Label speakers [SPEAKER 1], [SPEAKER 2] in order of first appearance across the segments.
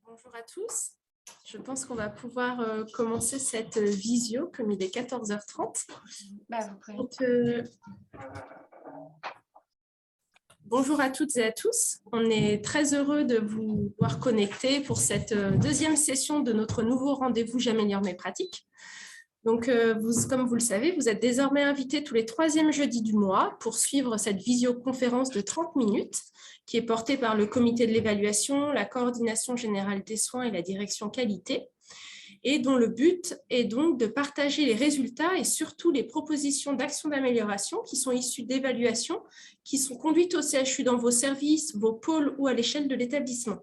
[SPEAKER 1] Bonjour à tous. Je pense qu'on va pouvoir commencer cette visio comme il est 14h30. Donc, bonjour à toutes et à tous. On est très heureux de vous voir connecter pour cette deuxième session de notre nouveau rendez-vous J'améliore mes pratiques. Donc, comme vous le savez, vous êtes désormais invités tous les troisièmes jeudis du mois pour suivre cette visioconférence de 30 minutes qui est portée par le comité de l'évaluation, la coordination générale des soins et la direction qualité, et dont le but est donc de partager les résultats et surtout les propositions d'actions d'amélioration qui sont issues d'évaluations qui sont conduites au CHU dans vos services, vos pôles ou à l'échelle de l'établissement.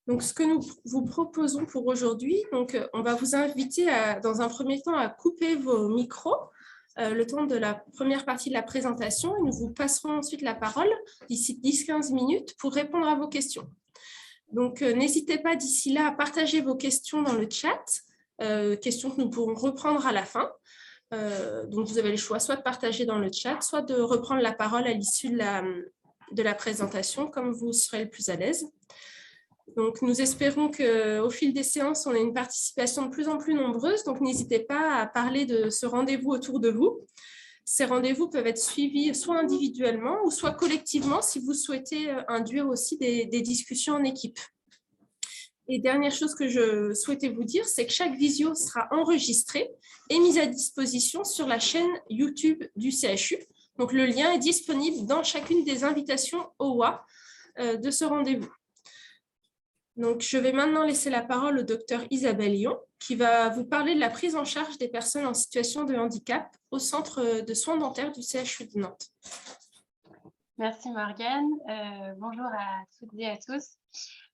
[SPEAKER 1] Donc, ce que nous vous proposons pour aujourd'hui, on va vous inviter dans un premier temps à couper vos micros le temps de la première partie de la présentation et nous vous passerons ensuite la parole d'ici 10-15 minutes pour répondre à vos questions. Donc, n'hésitez pas d'ici là à partager vos questions dans le chat, questions que nous pourrons reprendre à la fin. Donc, vous avez le choix soit de partager dans le chat, soit de reprendre la parole à l'issue de la présentation, comme vous serez le plus à l'aise. Donc, nous espérons qu'au fil des séances, on ait une participation de plus en plus nombreuse. Donc, n'hésitez pas à parler de ce rendez-vous autour de vous. Ces rendez-vous peuvent être suivis soit individuellement ou soit collectivement si vous souhaitez induire aussi des discussions en équipe. Et dernière chose que je souhaitais vous dire, c'est que chaque visio sera enregistrée et mise à disposition sur la chaîne YouTube du CHU. Donc, le lien est disponible dans chacune des invitations OA de ce rendez-vous. Donc, je vais maintenant laisser la parole au docteur Isabelle Lyon, qui va vous parler de la prise en charge des personnes en situation de handicap au centre de soins dentaires du CHU de Nantes.
[SPEAKER 2] Merci Morgane. Bonjour à toutes et à tous.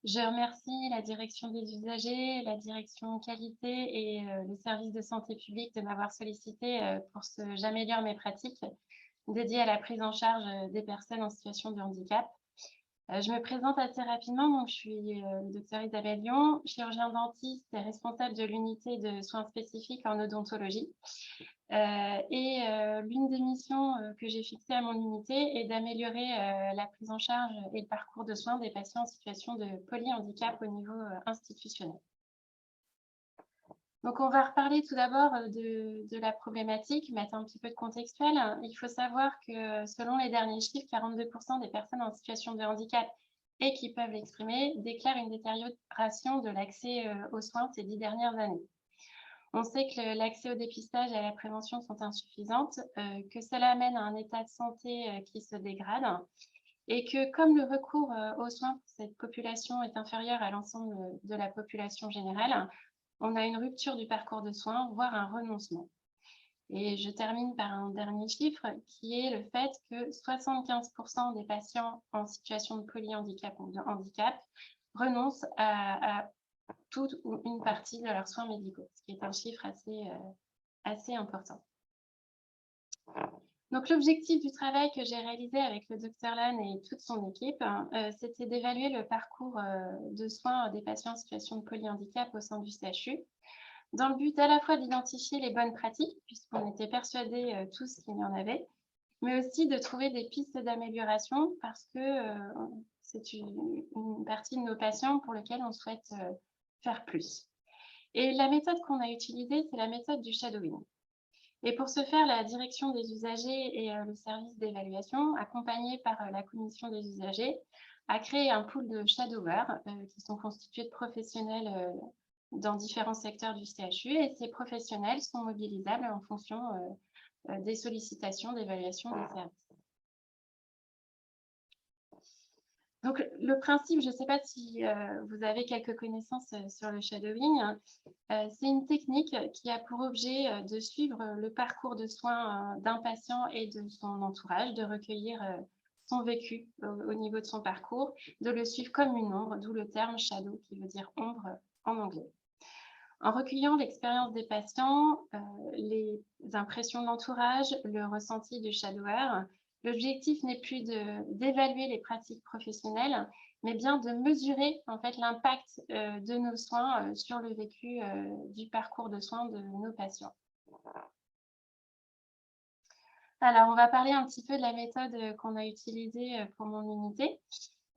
[SPEAKER 2] Je remercie la direction des usagers, la direction qualité et le service de santé publique de m'avoir sollicité pour ce J'améliore mes pratiques dédié à la prise en charge des personnes en situation de handicap. Je me présente assez rapidement, donc je suis le docteur Isabelle Lyon, chirurgien dentiste et responsable de l'unité de soins spécifiques en odontologie. L'une des missions que j'ai fixées à mon unité est d'améliorer la prise en charge et le parcours de soins des patients en situation de polyhandicap au niveau institutionnel. Donc, on va reparler tout d'abord de la problématique, mettre un petit peu de contextuel. Il faut savoir que selon les derniers chiffres, 42% des personnes en situation de handicap et qui peuvent l'exprimer déclarent une détérioration de l'accès aux soins ces 10 dernières années. On sait que l'accès au dépistage et à la prévention sont insuffisantes, que cela amène à un état de santé qui se dégrade et que comme le recours aux soins pour cette population est inférieur à l'ensemble de la population générale, on a une rupture du parcours de soins, voire un renoncement. Et je termine par un dernier chiffre qui est le fait que 75% des patients en situation de polyhandicap ou de handicap renoncent à toute ou une partie de leurs soins médicaux, ce qui est un chiffre assez important. Donc, l'objectif du travail que j'ai réalisé avec le Dr Lan et toute son équipe, c'était d'évaluer le parcours de soins des patients en situation de polyhandicap au sein du CHU, dans le but à la fois d'identifier les bonnes pratiques, puisqu'on était persuadés tous qu'il y en avait, mais aussi de trouver des pistes d'amélioration, parce que c'est une partie de nos patients pour lesquels on souhaite faire plus. Et la méthode qu'on a utilisée, c'est la méthode du shadowing. Et pour ce faire, la direction des usagers et le service d'évaluation, accompagné par la commission des usagers, a créé un pool de shadowers qui sont constitués de professionnels dans différents secteurs du CHU, et ces professionnels sont mobilisables en fonction des sollicitations d'évaluation des services. Donc, le principe, je ne sais pas si vous avez quelques connaissances sur le shadowing, c'est une technique qui a pour objet de suivre le parcours de soins d'un patient et de son entourage, de recueillir son vécu au niveau de son parcours, de le suivre comme une ombre, d'où le terme shadow qui veut dire ombre en anglais. En recueillant l'expérience des patients, les impressions de l'entourage, le ressenti du shadower, l'objectif n'est plus d'évaluer les pratiques professionnelles, mais bien de mesurer en fait l'impact de nos soins sur le vécu du parcours de soins de nos patients. Alors, on va parler un petit peu de la méthode qu'on a utilisée pour mon unité.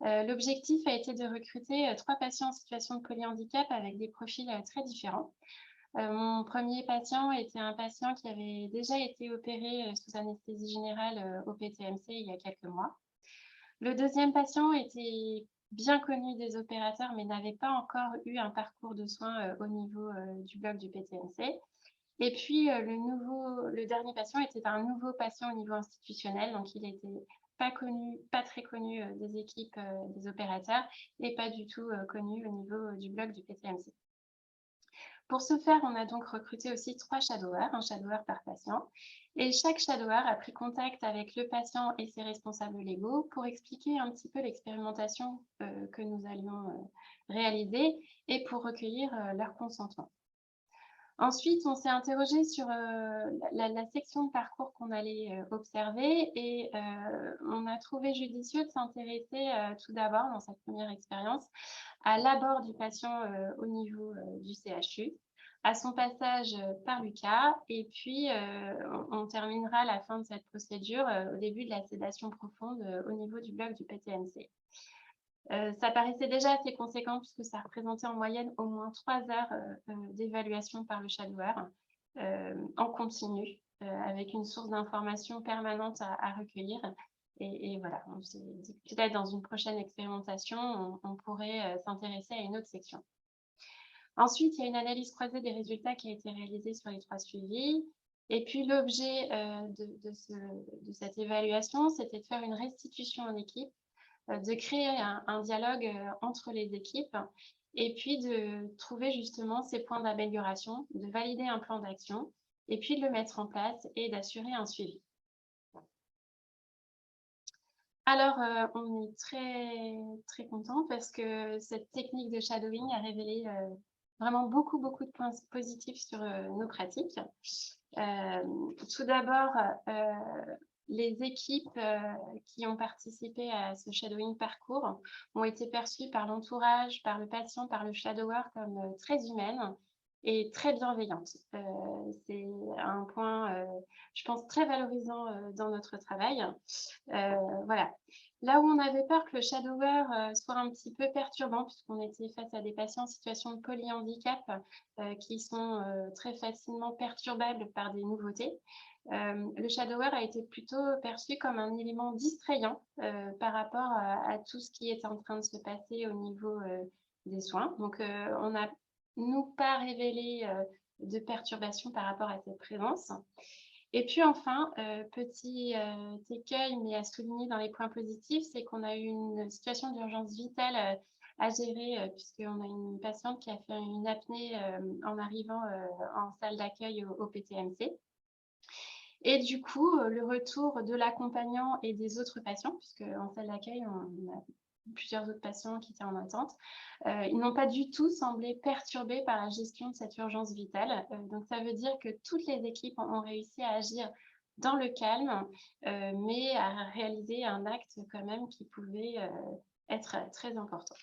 [SPEAKER 2] L'objectif a été de recruter 3 patients en situation de polyhandicap avec des profils très différents. Mon premier patient était un patient qui avait déjà été opéré sous anesthésie générale au PTMC il y a quelques mois. Le deuxième patient était bien connu des opérateurs, mais n'avait pas encore eu un parcours de soins au niveau du bloc du PTMC. Et puis, le dernier patient était un nouveau patient au niveau institutionnel, donc il n'était pas très connu des équipes des opérateurs et pas du tout connu au niveau du bloc du PTMC. Pour ce faire, on a donc recruté aussi 3 shadowers, un shadower par patient. Et chaque shadower a pris contact avec le patient et ses responsables légaux pour expliquer un petit peu l'expérimentation que nous allions réaliser et pour recueillir leur consentement. Ensuite, on s'est interrogé sur la section de parcours qu'on allait observer et on a trouvé judicieux de s'intéresser tout d'abord, dans cette première expérience, à l'abord du patient au niveau du CHU, à son passage par l'UQA, et puis on terminera à la fin de cette procédure au début de la sédation profonde au niveau du bloc du PTMC. Ça paraissait déjà assez conséquent puisque ça représentait en moyenne au moins 3 heures d'évaluation par le shadower en continu, avec une source d'information permanente à recueillir. Et voilà, on s'est dit que peut-être dans une prochaine expérimentation, on pourrait s'intéresser à une autre section. Ensuite, il y a une analyse croisée des résultats qui a été réalisée sur les 3 suivis. Et puis, l'objet de cette évaluation, c'était de faire une restitution en équipe, de créer un dialogue entre les équipes et puis de trouver justement ces points d'amélioration, de valider un plan d'action et puis de le mettre en place et d'assurer un suivi. Alors, on est très, très content parce que cette technique de shadowing a révélé vraiment beaucoup de points positifs sur nos pratiques. Tout d'abord, les équipes qui ont participé à ce shadowing parcours ont été perçues par l'entourage, par le patient, par le shadower comme très humaines et très bienveillantes. C'est un point, je pense, très valorisant dans notre travail. Voilà. Là où on avait peur que le shadower soit un petit peu perturbant, puisqu'on était face à des patients en situation de polyhandicap qui sont très facilement perturbables par des nouveautés, le shadower a été plutôt perçu comme un élément distrayant par rapport à tout ce qui est en train de se passer au niveau des soins. Donc, on n'a, nous, pas révélé de perturbation par rapport à cette présence. Et puis enfin, petit écueil, mais à souligner dans les points positifs, c'est qu'on a eu une situation d'urgence vitale à gérer, puisqu'on a une patiente qui a fait une apnée en arrivant en salle d'accueil au PTMC. Et du coup, le retour de l'accompagnant et des autres patients, puisque en salle d'accueil, on a plusieurs autres patients qui étaient en attente, ils n'ont pas du tout semblé perturbés par la gestion de cette urgence vitale. Donc, ça veut dire que toutes les équipes ont réussi à agir dans le calme, mais à réaliser un acte quand même qui pouvait être très important.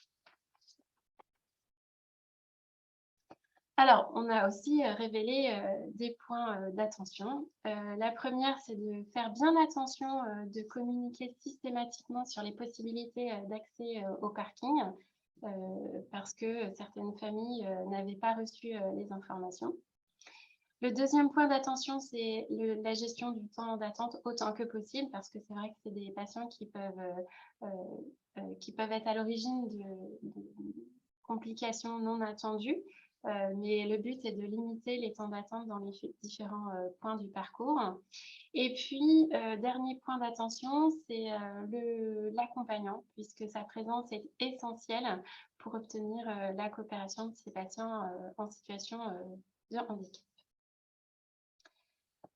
[SPEAKER 2] Alors, on a aussi révélé des points d'attention. La première, c'est de faire bien attention de communiquer systématiquement sur les possibilités d'accès au parking, parce que certaines familles n'avaient pas reçu les informations. Le deuxième point d'attention, c'est la gestion du temps d'attente autant que possible, parce que c'est vrai que c'est des patients qui peuvent être à l'origine de complications non attendues. Mais le but est de limiter les temps d'attente dans les différents points du parcours. Et puis, dernier point d'attention, c'est l'accompagnant, puisque sa présence est essentielle pour obtenir la coopération de ces patients en situation de handicap.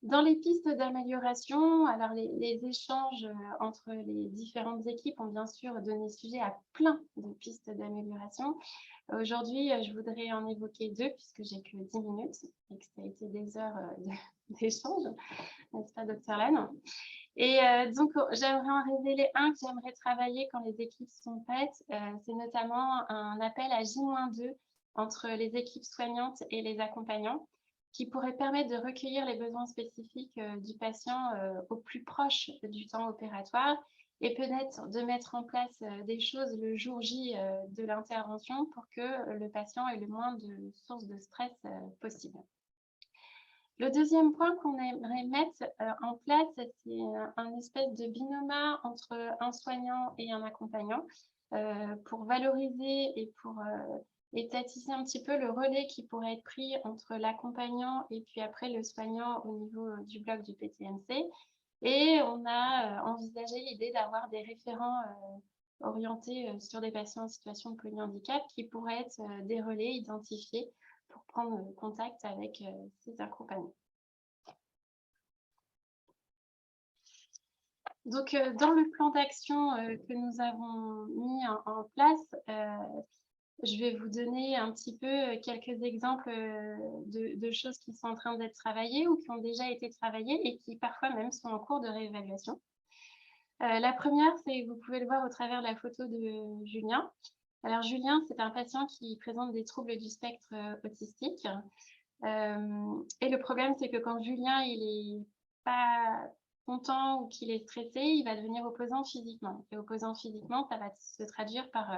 [SPEAKER 2] Dans les pistes d'amélioration, alors les échanges entre les différentes équipes ont bien sûr donné sujet à plein de pistes d'amélioration. Aujourd'hui, je voudrais en évoquer 2 puisque j'ai que 10 minutes et que ça a été des heures d'échange, n'est-ce pas, Dr. Lan? Et donc, j'aimerais en révéler un que j'aimerais travailler quand les équipes sont prêtes. C'est notamment un appel à J-2 entre les équipes soignantes et les accompagnants. qui pourrait permettre de recueillir les besoins spécifiques du patient au plus proche du temps opératoire et peut-être de mettre en place des choses le jour J de l'intervention pour que le patient ait le moins de sources de stress possible. Le deuxième point qu'on aimerait mettre en place, c'est un espèce de binôme entre un soignant et un accompagnant pour valoriser et pour tasser un petit peu le relais qui pourrait être pris entre l'accompagnant et puis après le soignant au niveau du bloc du PTMC. Et on a envisagé l'idée d'avoir des référents orientés sur des patients en situation de polyhandicap qui pourraient être des relais identifiés pour prendre contact avec ces accompagnants. Donc, dans le plan d'action que nous avons mis en place, je vais vous donner un petit peu quelques exemples de choses qui sont en train d'être travaillées ou qui ont déjà été travaillées et qui parfois même sont en cours de réévaluation. La première, c'est, vous pouvez le voir au travers de la photo de Julien. Alors Julien, c'est un patient qui présente des troubles du spectre autistique. Et le problème, c'est que quand Julien il est pas content ou qu'il est stressé, il va devenir opposant physiquement. Et opposant physiquement, ça va se traduire par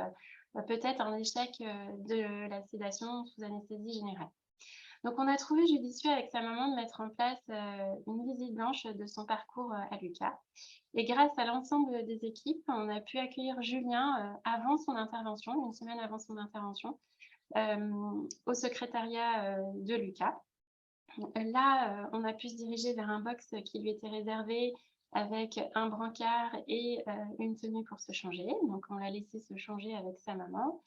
[SPEAKER 2] peut-être un échec de la sédation sous anesthésie générale. Donc, on a trouvé judicieux avec sa maman de mettre en place une visite blanche de son parcours à Lucas. Et grâce à l'ensemble des équipes, on a pu accueillir Julien avant son intervention, une semaine avant son intervention, au secrétariat de Lucas. Là, on a pu se diriger vers un box qui lui était réservé avec un brancard et une tenue pour se changer. Donc, on l'a laissé se changer avec sa maman.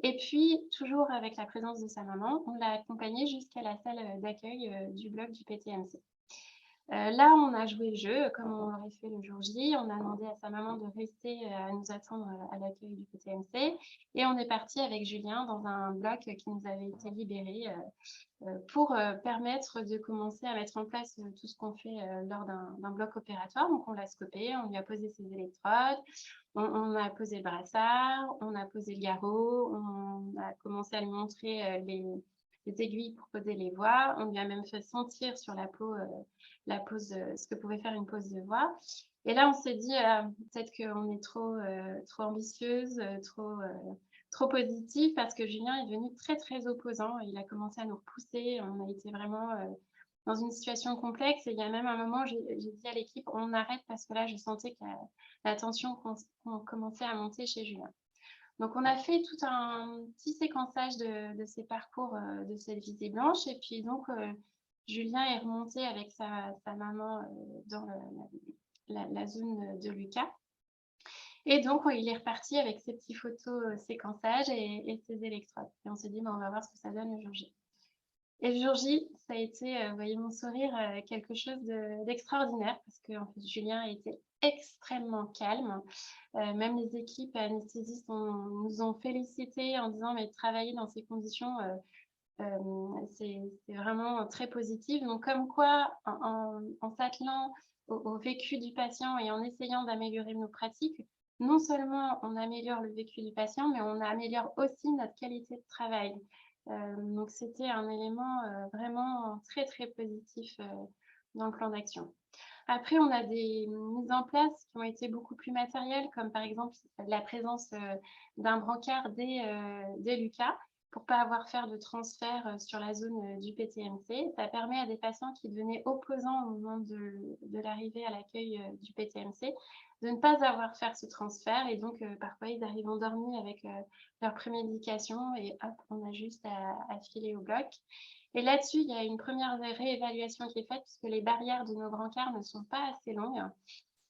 [SPEAKER 2] Et puis, toujours avec la présence de sa maman, on l'a accompagné jusqu'à la salle d'accueil du bloc du PTMC. Là, on a joué le jeu comme on l'aurait fait le jour J. On a demandé à sa maman de rester à nous attendre à l'accueil du PTMC. Et on est parti avec Julien dans un bloc qui nous avait été libéré pour permettre de commencer à mettre en place tout ce qu'on fait lors d'un bloc opératoire. Donc, on l'a scopé, on lui a posé ses électrodes, on a posé le brassard, on a posé le garrot, on a commencé à lui montrer les aiguilles pour poser les voies. On lui a même fait sentir sur la peau la pose, ce que pouvait faire une pose de voix. Et là, on s'est dit, peut-être qu'on est trop ambitieuse, trop positive, parce que Julien est devenu très, très opposant. Il a commencé à nous repousser. On a été vraiment dans une situation complexe. Et il y a même un moment, j'ai dit à l'équipe, on arrête, parce que là, je sentais que la tension commençait à monter chez Julien. Donc, on a fait tout un petit séquençage de ces parcours de cette visée blanche. Et puis, donc, Julien est remonté avec sa maman dans la zone de Lucas. Et donc, il est reparti avec ses petits photos séquençage et ses électrodes. Et on s'est dit, on va voir ce que ça donne le jour J. Et le jour J, ça a été, vous voyez mon sourire, quelque chose d'extraordinaire parce que en fait, Julien a été extrêmement calme. Même les équipes anesthésistes nous ont félicité en disant, mais travailler dans ces conditions, c'est vraiment très positif. Donc, comme quoi, en s'attelant au vécu du patient et en essayant d'améliorer nos pratiques, non seulement on améliore le vécu du patient, mais on améliore aussi notre qualité de travail. Donc, c'était un élément vraiment très, très positif dans le plan d'action. Après, on a des mises en place qui ont été beaucoup plus matérielles, comme par exemple la présence d'un brancard dès Lucas, pour ne pas avoir à faire de transfert sur la zone du PTMC. Ça permet à des patients qui devenaient opposants au moment de l'arrivée à l'accueil du PTMC de ne pas avoir à faire ce transfert. Et donc, parfois, ils arrivent endormis avec leur prémédication et hop, on a juste à filer au bloc. Et là-dessus, il y a une première réévaluation qui est faite puisque les barrières de nos brancards ne sont pas assez longues.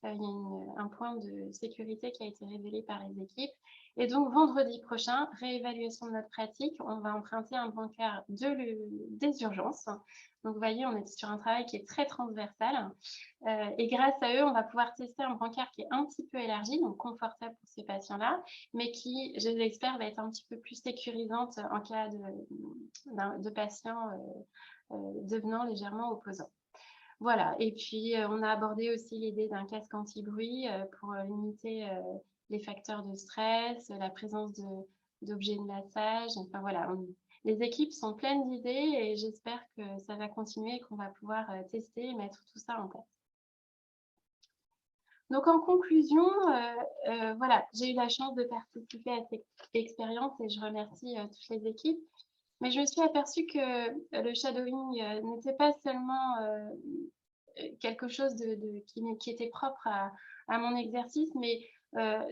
[SPEAKER 2] Il y a un point de sécurité qui a été révélé par les équipes. Et donc, vendredi prochain, réévaluation de notre pratique, on va emprunter un brancard des urgences. Donc, vous voyez, on est sur un travail qui est très transversal. Et grâce à eux, on va pouvoir tester un brancard qui est un petit peu élargi, donc confortable pour ces patients-là, mais qui, je l'espère, va être un petit peu plus sécurisante en cas de patients devenant légèrement opposants. Voilà, et puis on a abordé aussi l'idée d'un casque anti-bruit pour limiter les facteurs de stress, la présence d'objets de massage. Enfin voilà, les équipes sont pleines d'idées et j'espère que ça va continuer et qu'on va pouvoir tester et mettre tout ça en place. Donc, en conclusion, voilà, j'ai eu la chance de participer à cette expérience et je remercie toutes les équipes. Mais je me suis aperçue que le shadowing n'était pas seulement quelque chose qui était propre à mon exercice, mais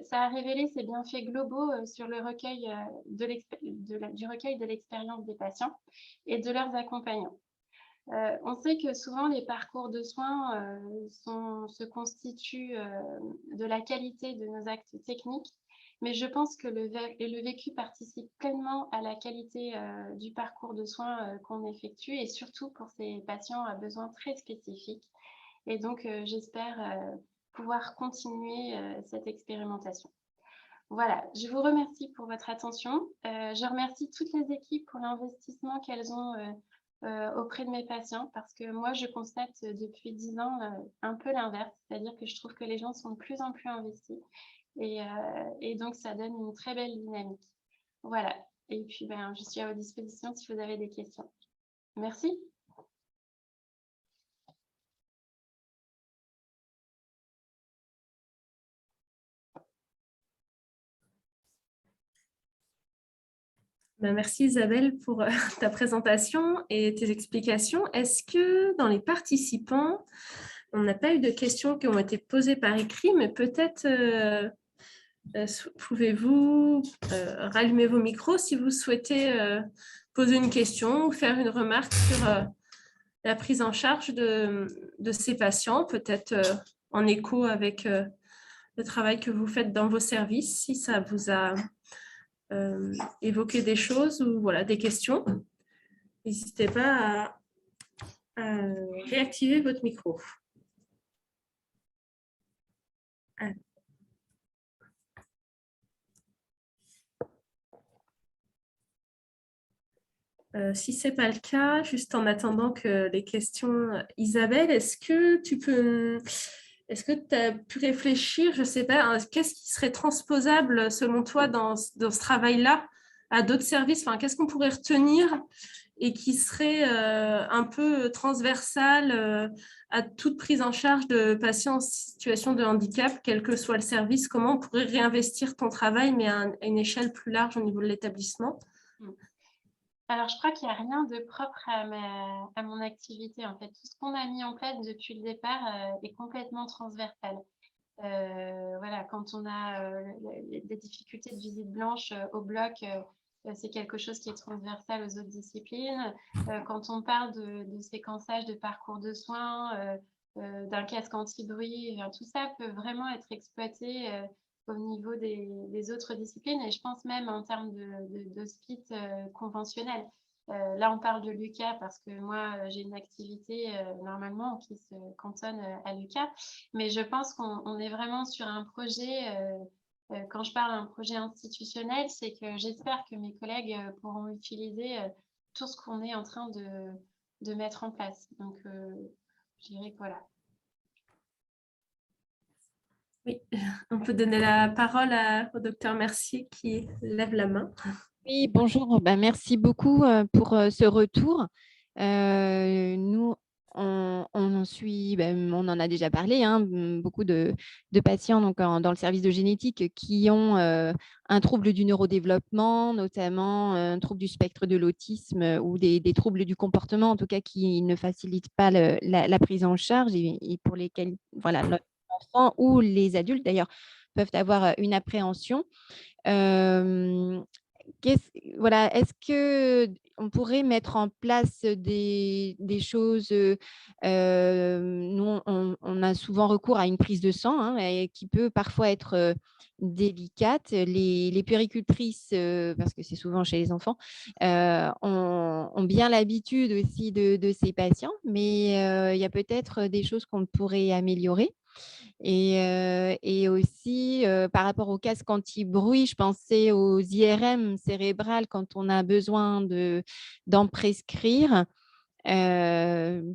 [SPEAKER 2] ça a révélé ses bienfaits globaux sur le recueil du recueil de l'expérience des patients et de leurs accompagnants. On sait que souvent les parcours de soins se constituent de la qualité de nos actes techniques, mais je pense que le vécu participe pleinement à la qualité du parcours de soins qu'on effectue et surtout pour ces patients à besoins très spécifiques. Et donc, j'espère pouvoir continuer cette expérimentation. Voilà, je vous remercie pour votre attention. Je remercie toutes les équipes pour l'investissement qu'elles ont auprès de mes patients parce que moi, je constate depuis 10 ans un peu l'inverse, c'est-à-dire que je trouve que les gens sont de plus en plus investis et donc ça donne une très belle dynamique. Voilà, et puis je suis à votre disposition si vous avez des questions. Merci.
[SPEAKER 1] Merci Isabelle pour ta présentation et tes explications. Est-ce que dans les participants, on n'a pas eu de questions qui ont été posées par écrit, mais peut-être pouvez-vous rallumer vos micros si vous souhaitez poser une question ou faire une remarque sur la prise en charge de ces patients, peut-être en écho avec le travail que vous faites dans vos services, si ça vous a évoqué des choses ou voilà, des questions. N'hésitez pas à réactiver votre micro. Si ce n'est pas le cas, juste en attendant que les questions, Isabelle, est-ce que tu as pu réfléchir, je ne sais pas, qu'est-ce qui serait transposable selon toi dans ce travail-là à d'autres services, enfin, qu'est-ce qu'on pourrait retenir et qui serait un peu transversal à toute prise en charge de patients en situation de handicap, quel que soit le service, comment on pourrait réinvestir ton travail, mais à une échelle plus large au niveau de l'établissement?
[SPEAKER 2] Alors, je crois qu'il n'y a rien de propre à mon activité. En fait, tout ce qu'on a mis en place depuis le départ est complètement transversal. Voilà, quand on a des difficultés de visite blanche au bloc, c'est quelque chose qui est transversal aux autres disciplines. Quand on parle de séquençage de parcours de soins, d'un casque anti-bruit, tout ça peut vraiment être exploité au niveau des autres disciplines et je pense même en termes d'hospice conventionnel. Là, on parle de l'UQA parce que moi, j'ai une activité normalement qui se cantonne à l'UQA, mais je pense qu'on est vraiment sur un projet, quand je parle d'un projet institutionnel, c'est que j'espère que mes collègues pourront utiliser tout ce qu'on est en train de mettre en place. Donc, je dirais que voilà.
[SPEAKER 1] Oui, on peut donner la parole au docteur Mercier qui lève la main.
[SPEAKER 3] Oui, bonjour. Merci beaucoup pour ce retour. Nous, on en a déjà parlé, hein, beaucoup de patients donc, dans le service de génétique qui ont un trouble du neurodéveloppement, notamment un trouble du spectre de l'autisme ou des troubles du comportement, en tout cas qui ne facilitent pas la prise en charge et pour lesquels voilà, notre enfant ou les adultes d'ailleurs peuvent avoir une appréhension. Voilà, est-ce qu'on pourrait mettre en place des choses nous, on a souvent recours à une prise de sang hein, et qui peut parfois être délicate. Les puéricultrices, parce que c'est souvent chez les enfants, ont bien l'habitude aussi de ces patients, mais il y a peut-être des choses qu'on pourrait améliorer. Et aussi, par rapport au casque anti-bruit, je pensais aux IRM cérébrales quand on a besoin d'en prescrire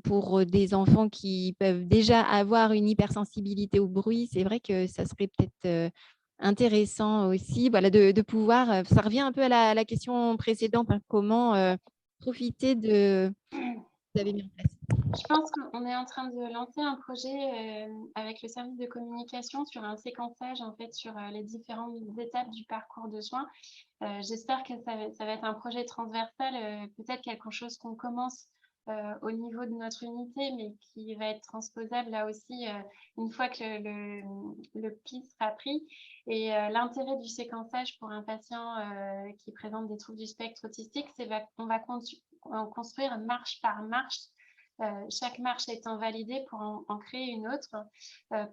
[SPEAKER 3] pour des enfants qui peuvent déjà avoir une hypersensibilité au bruit. C'est vrai que ça serait peut-être intéressant aussi, voilà, de pouvoir, ça revient un peu à la question précédente, hein, comment profiter de ce que vous avez mis en place.
[SPEAKER 2] Je pense qu'on est en train de lancer un projet avec le service de communication sur un séquençage en fait sur les différentes étapes du parcours de soins. J'espère que ça va être un projet transversal, peut-être quelque chose qu'on commence au niveau de notre unité, mais qui va être transposable là aussi une fois que le pli sera pris. Et l'intérêt du séquençage pour un patient qui présente des troubles du spectre autistique, c'est qu'on va construire marche par marche. Chaque marche étant validée pour en créer une autre.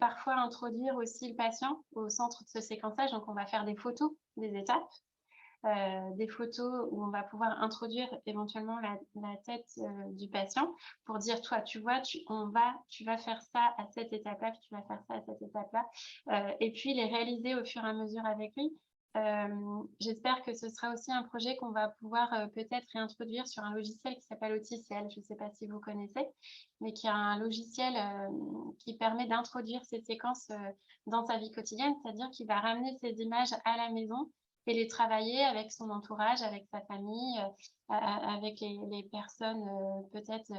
[SPEAKER 2] Parfois, introduire aussi le patient au centre de ce séquençage. Donc, on va faire des photos des étapes, des photos où on va pouvoir introduire éventuellement la tête du patient pour dire, toi, tu vois, tu vas faire ça à cette étape-là, puis tu vas faire ça à cette étape-là. Et puis, les réaliser au fur et à mesure avec lui. J'espère que ce sera aussi un projet qu'on va pouvoir peut-être réintroduire sur un logiciel qui s'appelle Auticiel. Je ne sais pas si vous connaissez, mais qui est un logiciel qui permet d'introduire ces séquences dans sa vie quotidienne, c'est-à-dire qu'il va ramener ces images à la maison et les travailler avec son entourage, avec sa famille, avec les personnes peut-être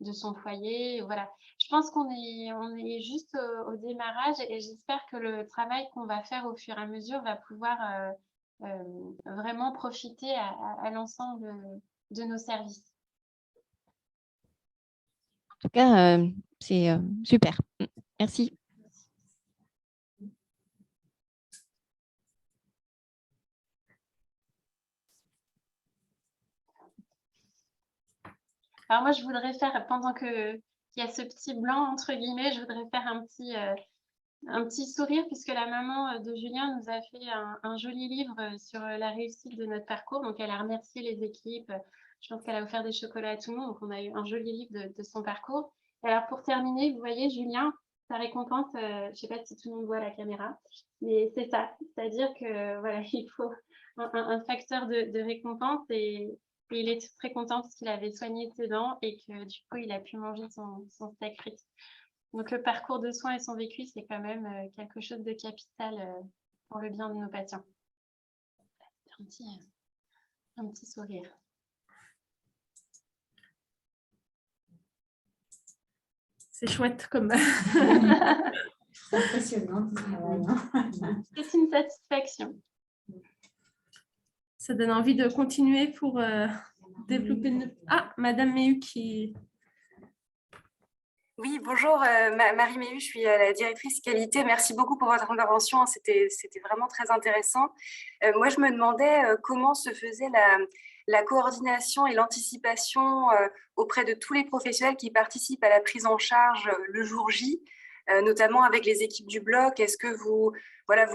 [SPEAKER 2] de son foyer. Voilà. Je pense qu'on est juste au démarrage et j'espère que le travail qu'on va faire au fur et à mesure va pouvoir vraiment profiter à l'ensemble de nos services.
[SPEAKER 3] En tout cas, c'est super. Merci.
[SPEAKER 2] Alors moi, je voudrais faire, pendant qu'il y a ce petit blanc, entre guillemets, je voudrais faire un petit sourire puisque la maman de Julien nous a fait un joli livre sur la réussite de notre parcours. Donc, elle a remercié les équipes. Je pense qu'elle a offert des chocolats à tout le monde. Donc, on a eu un joli livre de son parcours. Et alors, pour terminer, vous voyez, Julien, sa récompense, je ne sais pas si tout le monde voit la caméra, mais c'est ça. C'est-à-dire que voilà, il faut un facteur de récompense et il est très content parce qu'il avait soigné ses dents et que du coup, il a pu manger son steak frites. Donc, le parcours de soins et son vécu, c'est quand même quelque chose de capital pour le bien de nos patients. Un petit sourire.
[SPEAKER 1] C'est chouette comme...
[SPEAKER 4] C'est impressionnant.
[SPEAKER 2] C'est une satisfaction.
[SPEAKER 1] Ça donne envie de continuer pour développer... Ah, Madame Méhu qui...
[SPEAKER 5] Oui, bonjour, Marie Méhu, je suis la directrice qualité. Merci beaucoup pour votre intervention, c'était vraiment très intéressant. Moi, je me demandais comment se faisait la coordination et l'anticipation auprès de tous les professionnels qui participent à la prise en charge le jour J, notamment avec les équipes du bloc. Est-ce que vous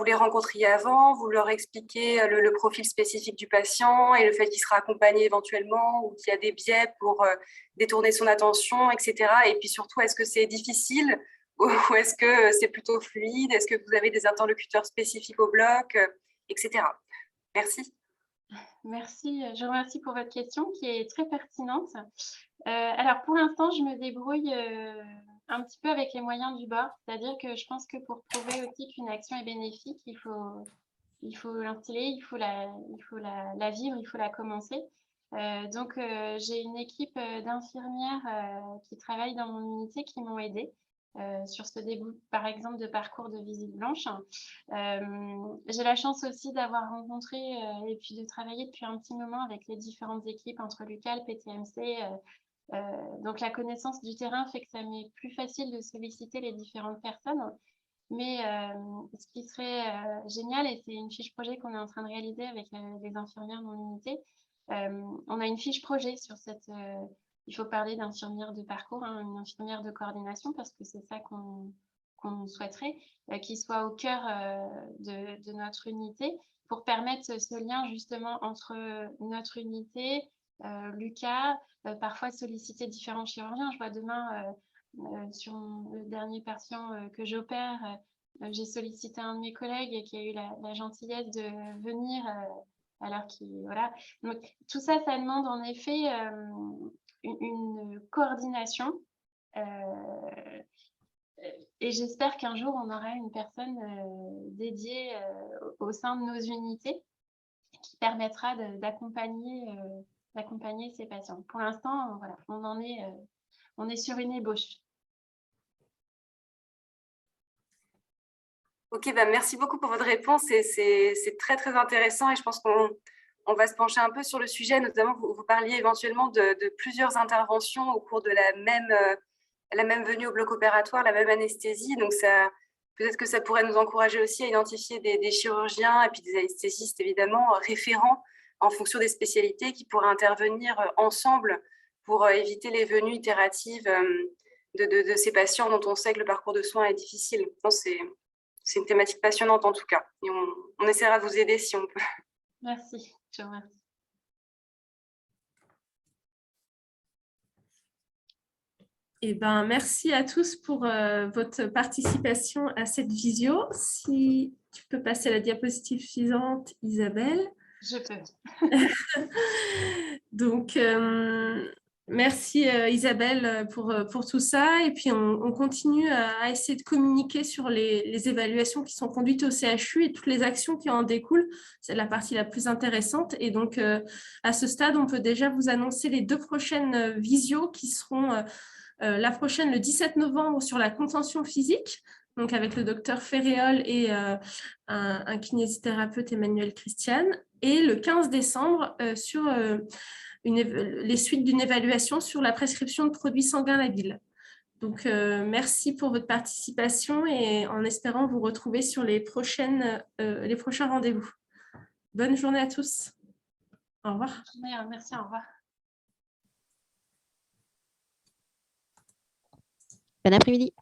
[SPEAKER 5] les rencontriez avant, vous leur expliquez le profil spécifique du patient et le fait qu'il sera accompagné éventuellement ou qu'il y a des biais pour détourner son attention, etc. Et puis surtout, est-ce que c'est difficile ou est-ce que c'est plutôt fluide? Est-ce que vous avez des interlocuteurs spécifiques au bloc, etc. Merci.
[SPEAKER 2] Merci, je vous remercie pour votre question qui est très pertinente. Alors, pour l'instant, je me débrouille un petit peu avec les moyens du bord, c'est-à-dire que je pense que pour prouver aussi qu'une action est bénéfique, il faut l'instiller, il faut la vivre, il faut la commencer. Donc, j'ai une équipe d'infirmières qui travaillent dans mon unité qui m'ont aidée sur ce début, par exemple, de parcours de visite blanche. J'ai la chance aussi d'avoir rencontré et puis de travailler depuis un petit moment avec les différentes équipes entre l'UCAL, PTMC. Donc, la connaissance du terrain fait que ça m'est plus facile de solliciter les différentes personnes. Mais ce qui serait génial, et c'est une fiche projet qu'on est en train de réaliser avec les infirmières de mon unité, on a une fiche projet sur cette... il faut parler d'infirmière de parcours, hein, une infirmière de coordination, parce que c'est ça qu'on souhaiterait, qui soit au cœur de notre unité, pour permettre ce lien justement entre notre unité, Lucas, parfois solliciter différents chirurgiens. Je vois demain... sur le dernier patient que j'opère, j'ai sollicité un de mes collègues qui a eu la gentillesse de venir alors qu'il... Voilà. Donc, tout ça, ça demande en effet une coordination Et j'espère qu'un jour, on aura une personne dédiée au sein de nos unités qui permettra d'accompagner ces patients. Pour l'instant, voilà, on est sur une ébauche.
[SPEAKER 5] Ok, bah merci beaucoup pour votre réponse. C'est très, très intéressant et je pense qu'on va se pencher un peu sur le sujet. Notamment, vous parliez éventuellement de plusieurs interventions au cours de la même venue au bloc opératoire, la même anesthésie. Donc, peut-être que ça pourrait nous encourager aussi à identifier des chirurgiens et puis des anesthésistes, évidemment, référents en fonction des spécialités qui pourraient intervenir ensemble pour éviter les venues itératives de ces patients dont on sait que le parcours de soins est difficile. C'est une thématique passionnante en tout cas. Et on essaiera de vous aider si on peut.
[SPEAKER 2] Merci, je vous remercie.
[SPEAKER 1] Eh ben, merci à tous pour votre participation à cette visio. Si tu peux passer à la diapositive suivante, Isabelle.
[SPEAKER 2] Je peux.
[SPEAKER 1] Donc, merci Isabelle pour tout ça. Et puis, on continue à essayer de communiquer sur les évaluations qui sont conduites au CHU et toutes les actions qui en découlent. C'est la partie la plus intéressante. Et donc, à ce stade, on peut déjà vous annoncer les 2 prochaines visios qui seront la prochaine le 17 novembre sur la contention physique, donc avec le docteur Ferréol et un kinésithérapeute, Emmanuel Christian, et le 15 décembre sur les suites d'une évaluation sur la prescription de produits sanguins labiles. Donc, merci pour votre participation et en espérant vous retrouver sur les prochains rendez-vous. Bonne journée à tous. Au revoir.
[SPEAKER 2] Merci, au revoir.
[SPEAKER 3] Bon après-midi.